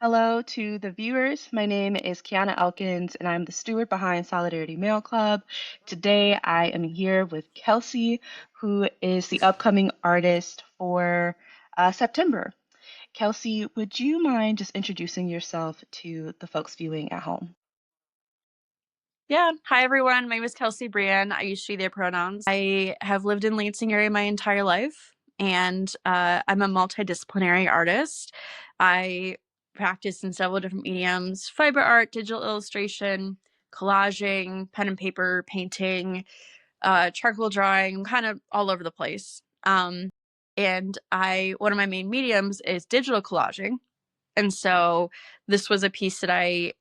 Hello to the viewers. My name is Kiana Elkins, and I'm the steward behind Solidarity Mail Club. Today, I am here with Kelsey, who is the upcoming artist for September. Kelsey, would you mind just introducing yourself to the folks viewing at home? Yeah. Hi, everyone. My name is Kelsey Brianne. I use she, their pronouns. I have lived in Lansing area my entire life, and I'm a multidisciplinary artist. I practice in several different mediums: fiber art, digital illustration, collaging, pen and paper, painting, charcoal drawing. I'm kind of all over the place. And one of my main mediums is digital collaging. And so this was a piece that I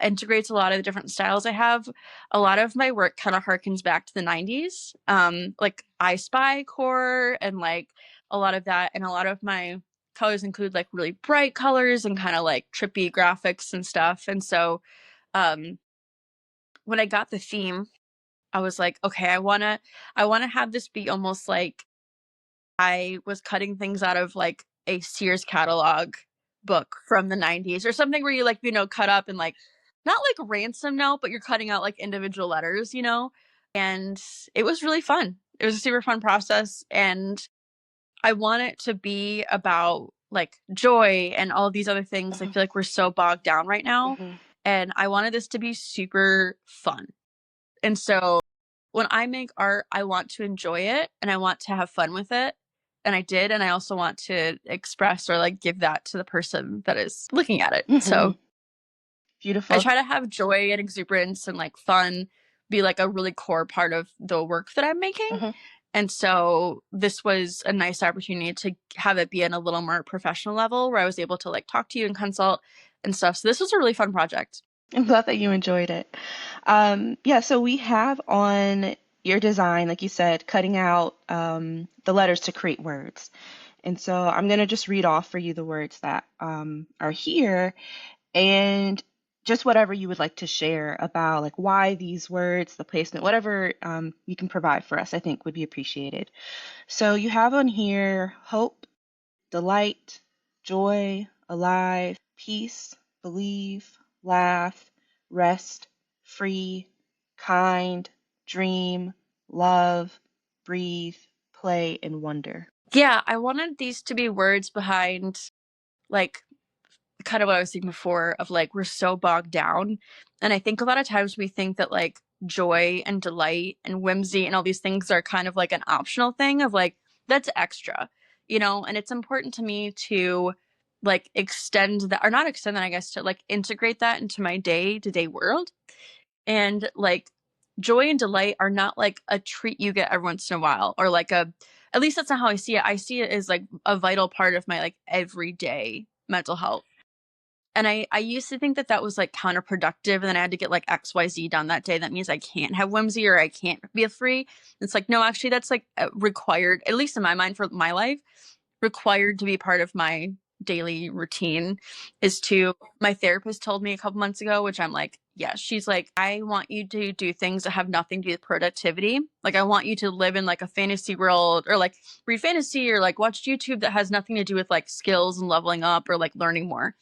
integrates a lot of the different styles I have. A lot of my work kind of harkens back to the 90s, like I Spy core and like a lot of that. And a lot of my colors include like really bright colors and kind of like trippy graphics and stuff. And so um, when I got the theme, I was like, okay, I wanna have this be almost like I was cutting things out of like a Sears catalog book from the 90s or something where you like, cut up and like not like ransom note, but you're cutting out like individual letters. And it was really fun. It was a super fun process. And I want it to be about like joy and all these other things. I Mhm, feel like we're so bogged down right now. mhm, And I wanted this to be super fun. And so when I make art, I want to enjoy it and I want to have fun with it. And I did. And I also want to express or like give that to the person that is looking at it. mhm. So I Beautiful. try to have joy and exuberance and like fun be like a really core part of the work that I'm making. Mhm. And so this was a nice opportunity to have it be on a little more professional level where I was able to like talk to you and consult and stuff. So this was a really fun project. I'm glad that you enjoyed it. Yeah, so we have on your design, like you said, cutting out the letters to create words. And so I'm going to just read off for you the words that are here and just whatever you would like to share about like why these words, the placement, whatever you can provide for us, I think would be appreciated. So you have on here hope, delight, joy, alive, peace, believe, laugh, rest, free, kind, dream, love, breathe, play, and wonder. Yeah, I wanted these to be words behind like kind of what I was saying before of like we're so bogged down. And I think a lot of times we think that like joy and delight and whimsy and all these things are kind of like an optional thing of like that's extra. And it's important to me to like extend that or not extend that, I guess, to like integrate that into my day-to-day world. And like joy and delight are not like a treat you get every once in a while or like a at least that's not how I see it. I see it as like a vital part of my like everyday mental health. And I used to think that that was like counterproductive. And then I had to get like XYZ done that day. That means I can't have whimsy or I can't be free. It's like, no, actually, that's like required, at least in my mind for my life, required to be part of my daily routine is to, my therapist told me a couple months ago, which I'm like, yes, she's like, I want you to do things that have nothing to do with productivity. Like, I want you to live in like a fantasy world or like read fantasy or like watch YouTube that has nothing to do with like skills and leveling up or like learning more.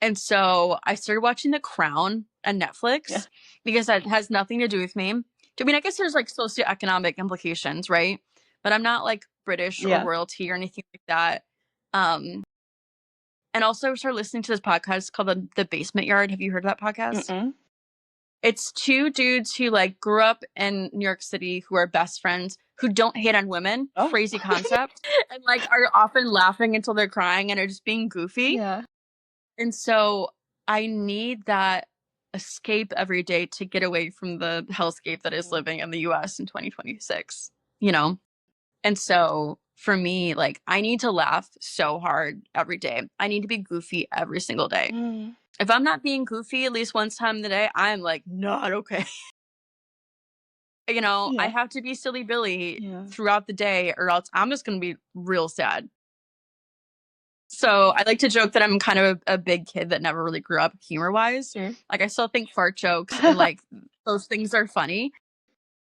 And so I started watching The Crown on Yeah. Netflix because that has nothing to do with me. I mean, I guess there's like socioeconomic implications, right? But I'm not like British or Yeah. royalty or anything like that. Um, and also started listening to this podcast called the Basement Yard. Have you heard of that podcast? Mm-mm. It's two dudes who like grew up in New York City who are best friends who don't hate on women. Oh. Crazy concept. And like are often laughing until they're crying and are just being goofy. Yeah. And so I need that escape every day to get away from the hellscape that is living in the US in 2026. And so for me, like I need to laugh so hard every day. I need to be goofy every single day. Mm. If I'm not being goofy at least once time in the day, I'm like not okay. I Yeah. have to be silly Billy Yeah. throughout the day or else I'm just going to be real sad. So I like to joke that I'm kind of a big kid that never really grew up humor wise. Sure. Like I still think fart jokes and like those things are funny.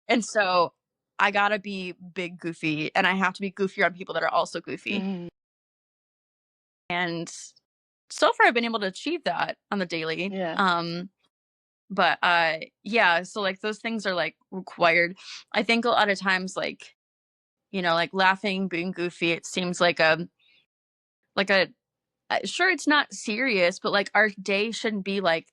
And so I gotta be big goofy and I have to be goofier on people that are also goofy. Mm. And so far I've been able to achieve that on the daily. Yeah. But yeah, so like those things are like required. I think a lot of times like, like laughing, being goofy, it seems like a sure it's not serious, but like our day shouldn't be like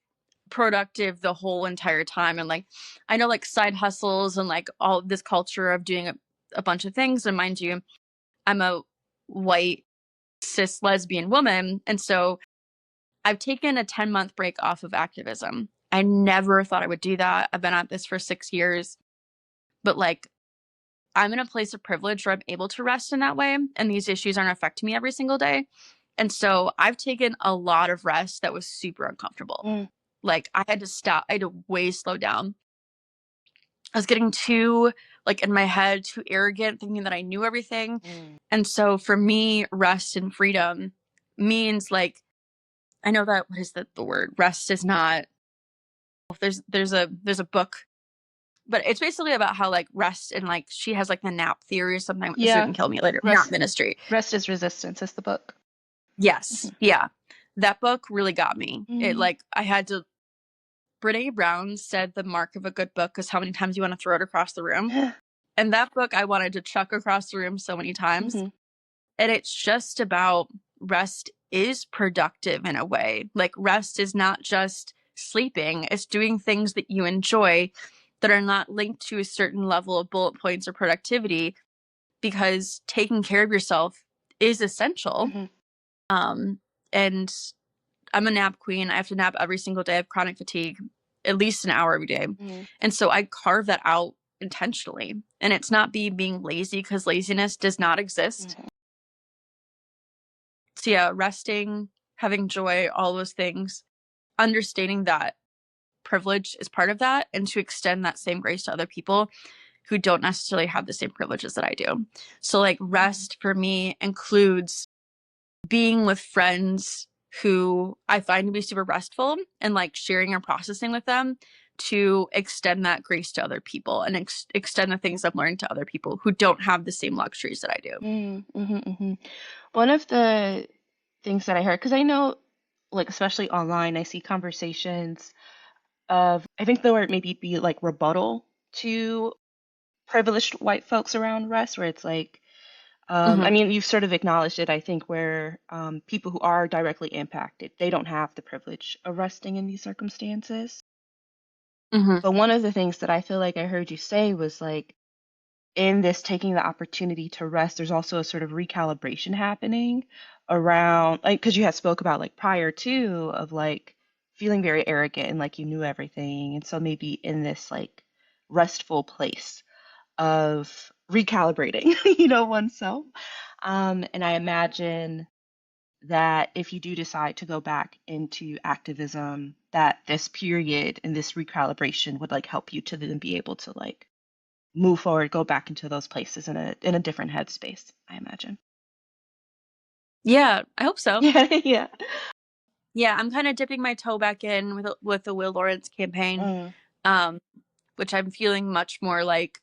productive the whole entire time. And like I know like side hustles and like all this culture of doing a bunch of things. And mind you, I'm a white cis lesbian woman, and so I've taken a 10-month break off of activism. I never thought I would do that. I've been at this for 6 years, but like I'm in a place of privilege where I'm able to rest in that way, and these issues aren't affecting me every single day. And so I've taken a lot of rest that was super uncomfortable. Mm, Like I had to stop, I had to way slow down. I was getting too like in my head, too arrogant, thinking that I knew everything. mm. And so for me, rest and freedom means like I know that what is the word? Rest is not there's a book, but it's basically about how like rest and like she has like the nap theory or something. This Yeah. didn't kill me later. Nap Rest ministry. Rest is Resistance is the book. Yes. Yeah. That book really got me. It Mhm. like I had to Brene Brown said the mark of a good book is how many times you want to throw it across the room. And that book I wanted to chuck across the room so many times. Mhm. And it's just about rest is productive in a way. Like rest is not just sleeping, it's doing things that you enjoy that are not linked to a certain level of bullet points or productivity, because taking care of yourself is essential. Mhm. Um, and I'm a nap queen. I have to nap every single day. I have chronic fatigue, at least an hour every day. Mhm. And so I carve that out intentionally. And it's not being lazy, because laziness does not exist. Mhm. So yeah, resting, having joy, all those things, understanding that privilege is part of that, and to extend that same grace to other people who don't necessarily have the same privileges that I do. So like Mhm. rest for me includes being with friends who I find to be super restful, and like sharing and processing with them to extend that grace to other people, and extend the things I've learned to other people who don't have the same luxuries that I do. Mhm. Mhm. Mhm. One of the things that I heard, because I know, like, especially online, I see conversations of, I think the word maybe be like rebuttal to privileged white folks around rest, where it's like, I Mm-hmm. mean, you've sort of acknowledged it, I think, where people who are directly impacted, they don't have the privilege of resting in these circumstances. Mm-hmm. But one of the things that I feel like I heard you say was like, in this taking the opportunity to rest, there's also a sort of recalibration happening around, like, because you had spoke about like prior to of like feeling very arrogant and like you knew everything. And so maybe in this like restful place of recalibrating, oneself. And I imagine that if you do decide to go back into activism, that this period and this recalibration would like help you to then be able to like move forward, go back into those places in a different headspace, I imagine. Yeah, I hope so. Yeah, yeah. Yeah, I'm kind of dipping my toe back in with the Will Lawrence campaign, Mm, um, which I'm feeling much more like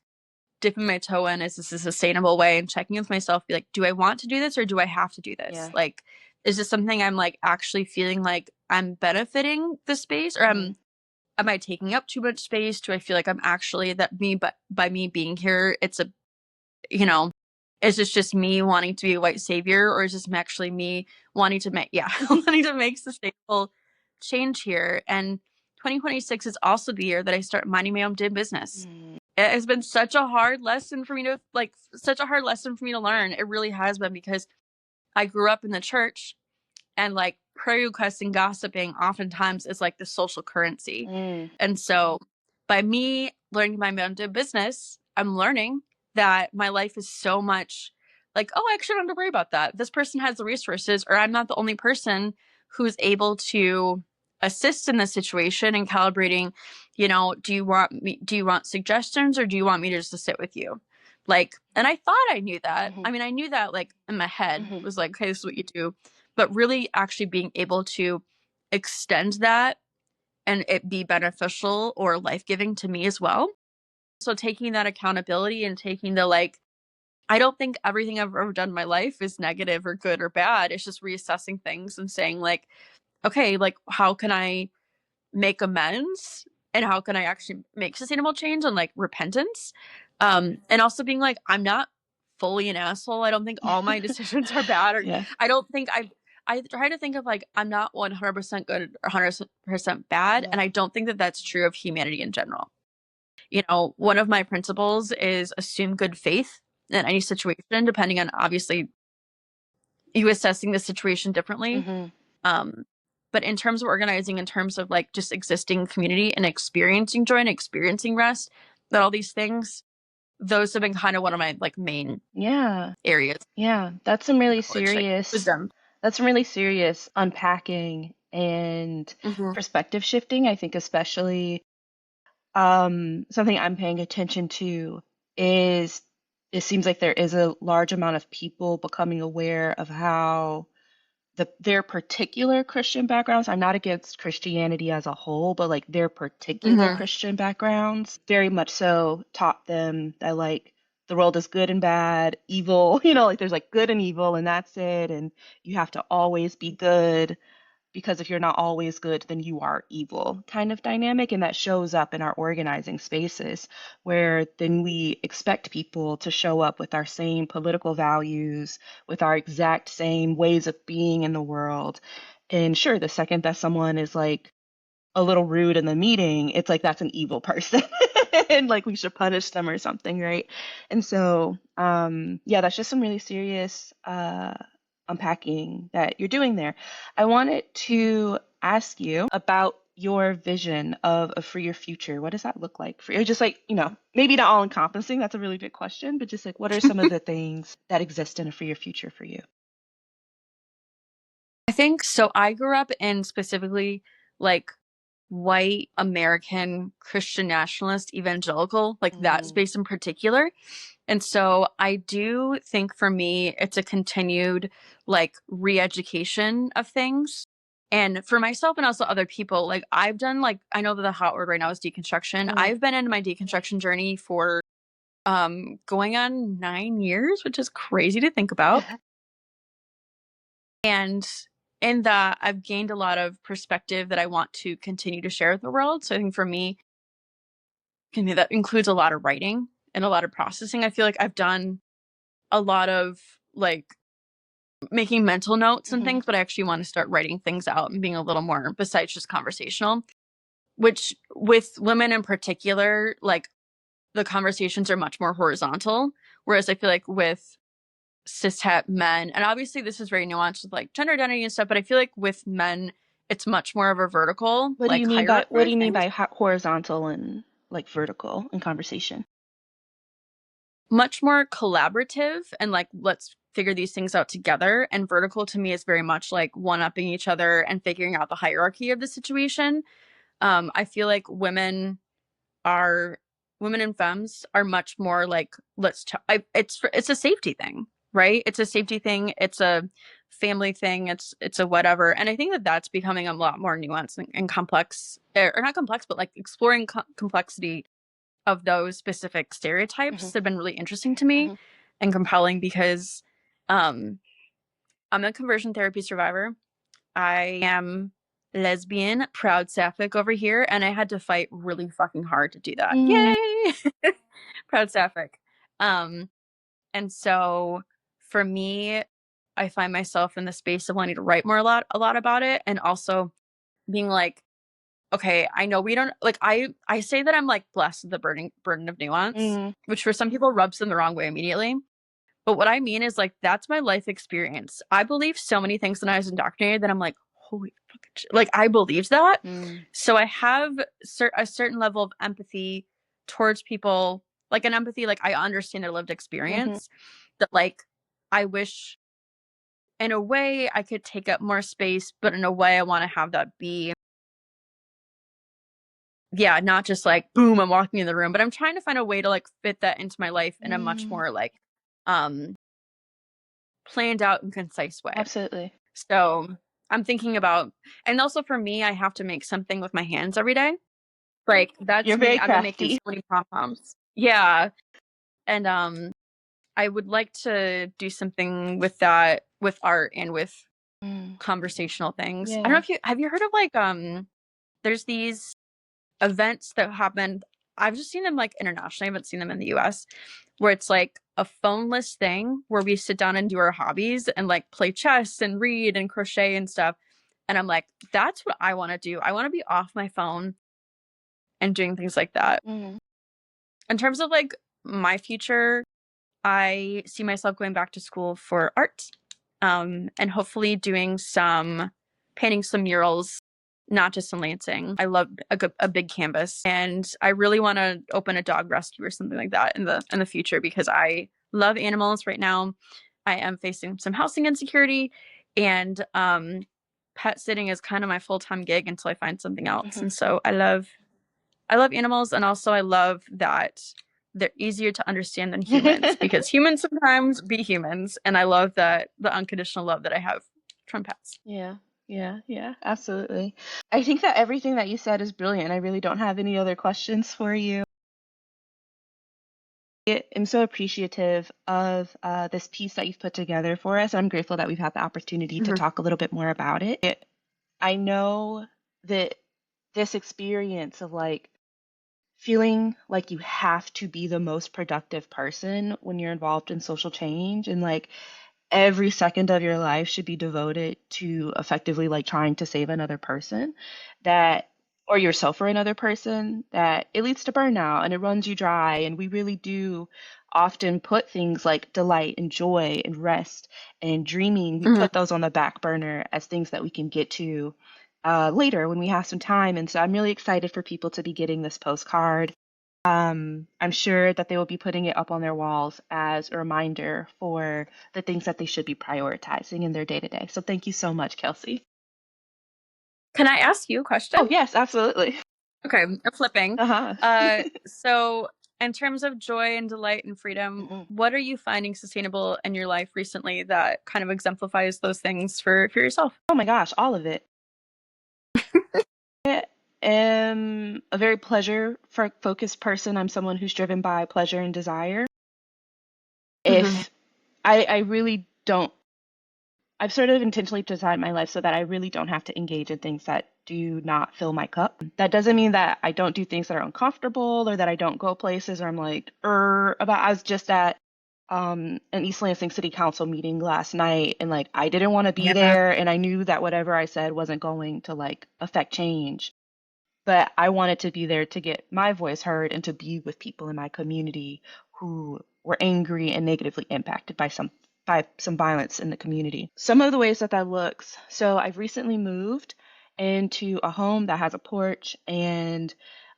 dipping my toe in. Is this a sustainable way? And checking with myself, be like, do I want to do this or do I have to do this? yeah. Like, is this something I'm like actually feeling like I'm benefiting the space, or Mm, am I taking up too much space? Do I feel like I'm actually that me, but by me being here, it's a you know, is this just me wanting to be a white savior, or is this actually me wanting to make, yeah, wanting to make sustainable change here? And 2026 is also the year that I start minding my own damn business. mm, It has been such a hard lesson for me to like, such a hard lesson for me to learn. It really has been, because I grew up in the church, and like prayer requests and gossiping oftentimes is like the social currency. mm, And so by me learning my own business, I'm learning that my life is so much like, oh, I actually don't have to worry about that. This person has the resources, or I'm not the only person who's able to assist in this situation and calibrating, do you want suggestions, or do you want me to just to sit with you? Like, and I thought I knew that. mhm, I mean, I knew that like in my head mhm, was like, okay, this is what you do. But really actually being able to extend that and it be beneficial or life-giving to me as well. So taking that accountability and taking the like I don't think everything I've ever done in my life is negative or good or bad. It's just reassessing things and saying like, okay, like how can I make amends and how can I actually make sustainable change and like repentance. And also being like, I'm not fully an asshole. I don't think all my decisions are bad, or Yeah. I don't think I try to think of like, I'm not 100% good or 100% bad. Yeah. And I don't think that that's true of humanity in general. You know, one of my principles is assume good faith in any situation, depending on obviously you assessing the situation differently. Hmm. Um, but in terms of organizing, in terms of like just existing community and experiencing joy and experiencing rest, that all these things, those have been kind of one of my like main Yeah. areas Yeah. That's some really of knowledge, like serious, wisdom. that's some really serious unpacking and Hmm. perspective shifting. I think especially something I'm paying attention to is it seems like there is a large amount of people becoming aware of how their particular Christian backgrounds. I'm not against Christianity as a whole, but like their particular Hmm. Christian backgrounds very much so taught them that like the world is good and bad, evil, like there's like good and evil and that's it. And you have to always be good because if you're not always good, then you are evil kind of dynamic. And that shows up in our organizing spaces where then we expect people to show up with our same political values, with our exact same ways of being in the world. And sure, the second that someone is like a little rude in the meeting, it's like that's an evil person and like we should punish them or something, right? And so, yeah, that's just some really serious unpacking that you're doing there. I wanted to ask you about your vision of a freer future. What does that look like for you? Just like, maybe not all encompassing, that's a really big question, but just like what are some of the things that exist in a freer future for you? I think so. I grew up in specifically like white American Christian nationalist evangelical, like that Mm, space in particular. And so I do think for me, it's a continued like re education of things. And for myself and also other people, like I've done like, I know that the hot word right now is deconstruction. mm. I've been in my deconstruction journey for going on 9 years, which is crazy to think about. And in that, I've gained a lot of perspective that I want to continue to share with the world. So I think for me, that includes a lot of writing and a lot of processing. I feel like I've done a lot of like making mental notes and Hmm. things, but I actually want to start writing things out and being a little more besides just conversational, which with women in particular, like the conversations are much more horizontal. Whereas I feel like with cishet men, and obviously this is very nuanced with like gender identity and stuff, but I feel like with men, it's much more of a vertical What do you like mean by what do hierarchy. you mean And by horizontal and like vertical in conversation? much more collaborative and like let's figure these things out together. And vertical to me is very much like one-upping each other and figuring out the hierarchy of the situation. I feel like are women and femmes are much more like it's a safety thing, right? It's a safety thing, it's a family thing, it's a whatever. And I think that that's becoming a lot more nuanced and complex, or not complex, but like exploring complexity of those specific Hmm. stereotypes have been really interesting to me Hmm. and compelling because um, I'm a conversion therapy survivor. I am lesbian, proud sapphic over here, and I had to fight really fucking hard to do that. Mm, Yay! Proud sapphic. Um, and so for me, I find myself in the space of wanting to write a lot about it, and also being like, okay, I know we don't like I say that I'm like blessed with the burden of nuance, mm, which for some people rubs them the wrong way immediately. But what I mean is like that's my life experience. I believe so many things when I was indoctrinated that I'm like, holy fucking shit. Like I believed that. mm, So I have a certain level of empathy towards people, like an empathy, like I understand their lived mhm. experience that like I wish in a way I could take up more space, but in a way I want to have that be, yeah, not just like boom, I'm walking in the room, but I'm trying to find a way to like fit that into my life in a much Mm, more like um planned out and concise way. absolutely. So I'm thinking about, and also for me, I have to make something with my hands every day. Like You're that's very me. I've been making so crafty. many pom poms. Yeah, and I would like to do something with that, with art and with Mm, conversational things. I don't know yeah. if you have you heard of like there's these events that happen. I've just seen them like internationally. I haven't seen them in the US, where it's like a phoneless thing where we sit down and do our hobbies and like play chess and read and crochet and stuff. And I'm like, that's what I want to do. I want to be off my phone and doing things like that. Mm, In terms of like my future, I see myself going back to school for art, and hopefully doing some painting some murals, not just in Lansing. I love a big canvas, and I really want to open a dog rescue or something like that in the future because I love animals. Right now, I am facing some housing insecurity, and pet sitting is kind of my full time gig until I find something else. mhm. And so I love animals, and also I love that they're easier to understand than humans because humans sometimes be humans, and I love that the unconditional love that I have from pets. Yeah, yeah, yeah, absolutely. I think that everything that you said is brilliant. I really don't have any other questions for you. I'm so appreciative of this piece that you've put together for us. I'm grateful that we've had the opportunity to Mhm. talk a little bit more about it. I know that this experience of like feeling like you have to be the most productive person when you're involved in social change and like every second of your life should be devoted to effectively like trying to save another person that or yourself or another person that it leads to burnout and it runs you dry and we really do often put things like delight and joy and rest and dreaming we Mhm. put those on the back burner as things that we can get to later when we have some time and so I'm really excited for people to be getting this postcard. I'm sure that they will be putting it up on their walls as a reminder for the things that they should be prioritizing in their day to day. So thank you so much, Kelsey. Can I ask you a question? Oh, yes, absolutely. Okay, I'm flipping. Uh-huh. So in terms of joy and delight and freedom, Mhm. what are you finding sustainable in your life recently that kind of exemplifies those things for yourself? Oh my gosh, all of it. I am a very pleasure focused person. I'm someone who's driven by pleasure and desire. Mhm. If I really don't I've sort of intentionally designed my life so that I really don't have to engage in things that do not fill my cup. That doesn't mean that I don't do things that are uncomfortable or that I don't go places or I'm like, about. I was just at an East Lansing City Council meeting last night and like I didn't want to be Yeah. there and I knew that whatever I said wasn't going to like affect change. But I wanted to be there to get my voice heard and to be with people in my community who were angry and negatively impacted by some violence in the community. Some of the ways that that looks. So I've recently moved into a home that has a porch and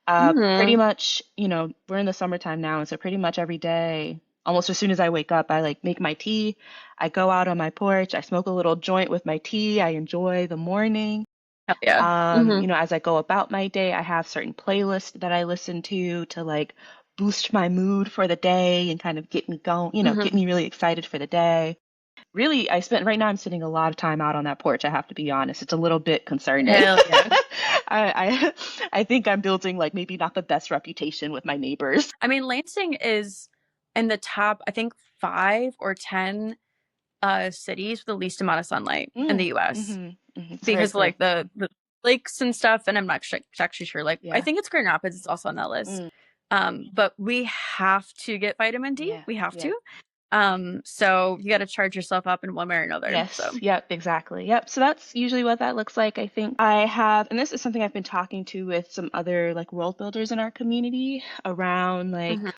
pretty Mhm. much, we're in the summertime now, and so pretty much every day, almost as soon as I wake up, I like make my tea. I go out on my porch, I smoke a little joint with my tea, I enjoy the morning. Hell yeah. Mhm. As I go about my day, I have certain playlists that I listen to like boost my mood for the day and kind of get me going, get Mhm. me really excited for the day. Really, right now I'm spending a lot of time out on that porch, I have to be honest. It's a little bit concerning. Hell yeah. I I think I'm building like maybe not the best reputation with my neighbors. I mean, Lansing is in the top, I think 5 or 10 cities with the least amount of sunlight in the Mm, US hmm It's very because of true. like the lakes and stuff. And I'm not actually sure. Like, I Yeah. think it's Grand Rapids is also on that list. Mm, But we have to get vitamin D. yeah. We have Yeah. to. So you got to charge yourself up in one way or another. Yes, So, yep, exactly. Yep. So that's usually what that looks like. I think I have, and this is something I've been talking to with some other like world builders in our community around mhm, like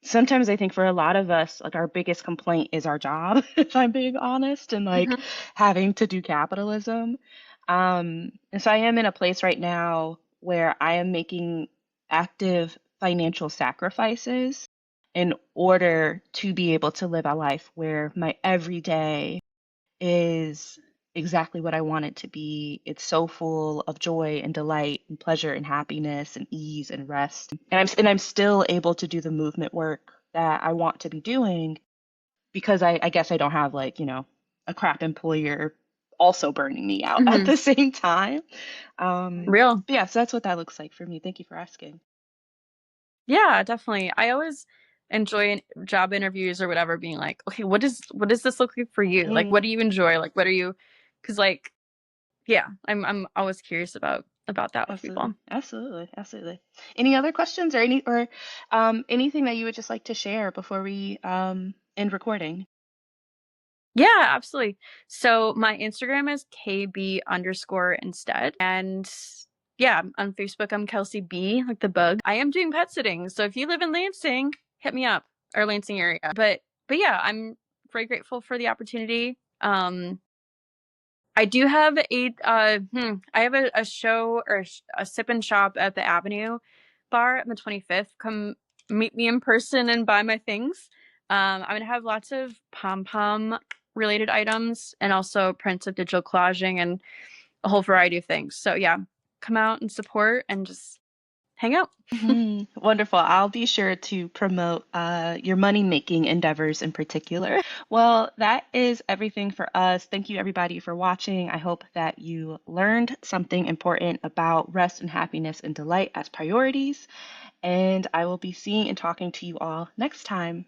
sometimes I think for a lot of us, like our biggest complaint is our job, if I'm being honest, and like mhm, having to do capitalism. And so I am in a place right now where I am making active financial sacrifices in order to be able to live a life where my everyday is exactly what I want it to be. It's so full of joy and delight and pleasure and happiness and ease and rest. And I'm still able to do the movement work that I want to be doing because I guess I don't have like, a crap employer also burning me out at mhm. the same time. Real. But yeah, so that's what that looks like for me. Thank you for asking. Yeah, definitely. I always enjoy job interviews or whatever, being like, okay, what does this look like for you? Like, Mm, what do you enjoy? Like, what are you? Because like, yeah, I'm always curious about that with people. absolutely, absolutely, absolutely. Any other questions or anything that you would just like to share before we end recording? Yeah, absolutely. So my Instagram is KB underscore instead. And yeah, on Facebook, I'm Kelsey B, like the bug. I am doing pet sitting. So if you live in Lansing, hit me up, or Lansing area. But yeah, I'm very grateful for the opportunity. I do have I have a show or a sip and shop at the Avenue bar on the 25th. Come meet me in person and buy my things. I'm gonna have lots of pom pom related items and also prints of digital collaging and a whole variety of things. So yeah, come out and support and just hang out. Wonderful. I'll be sure to promote your money making endeavors in particular. Well, that is everything for us. Thank you, everybody, for watching. I hope that you learned something important about rest and happiness and delight as priorities. And I will be seeing and talking to you all next time.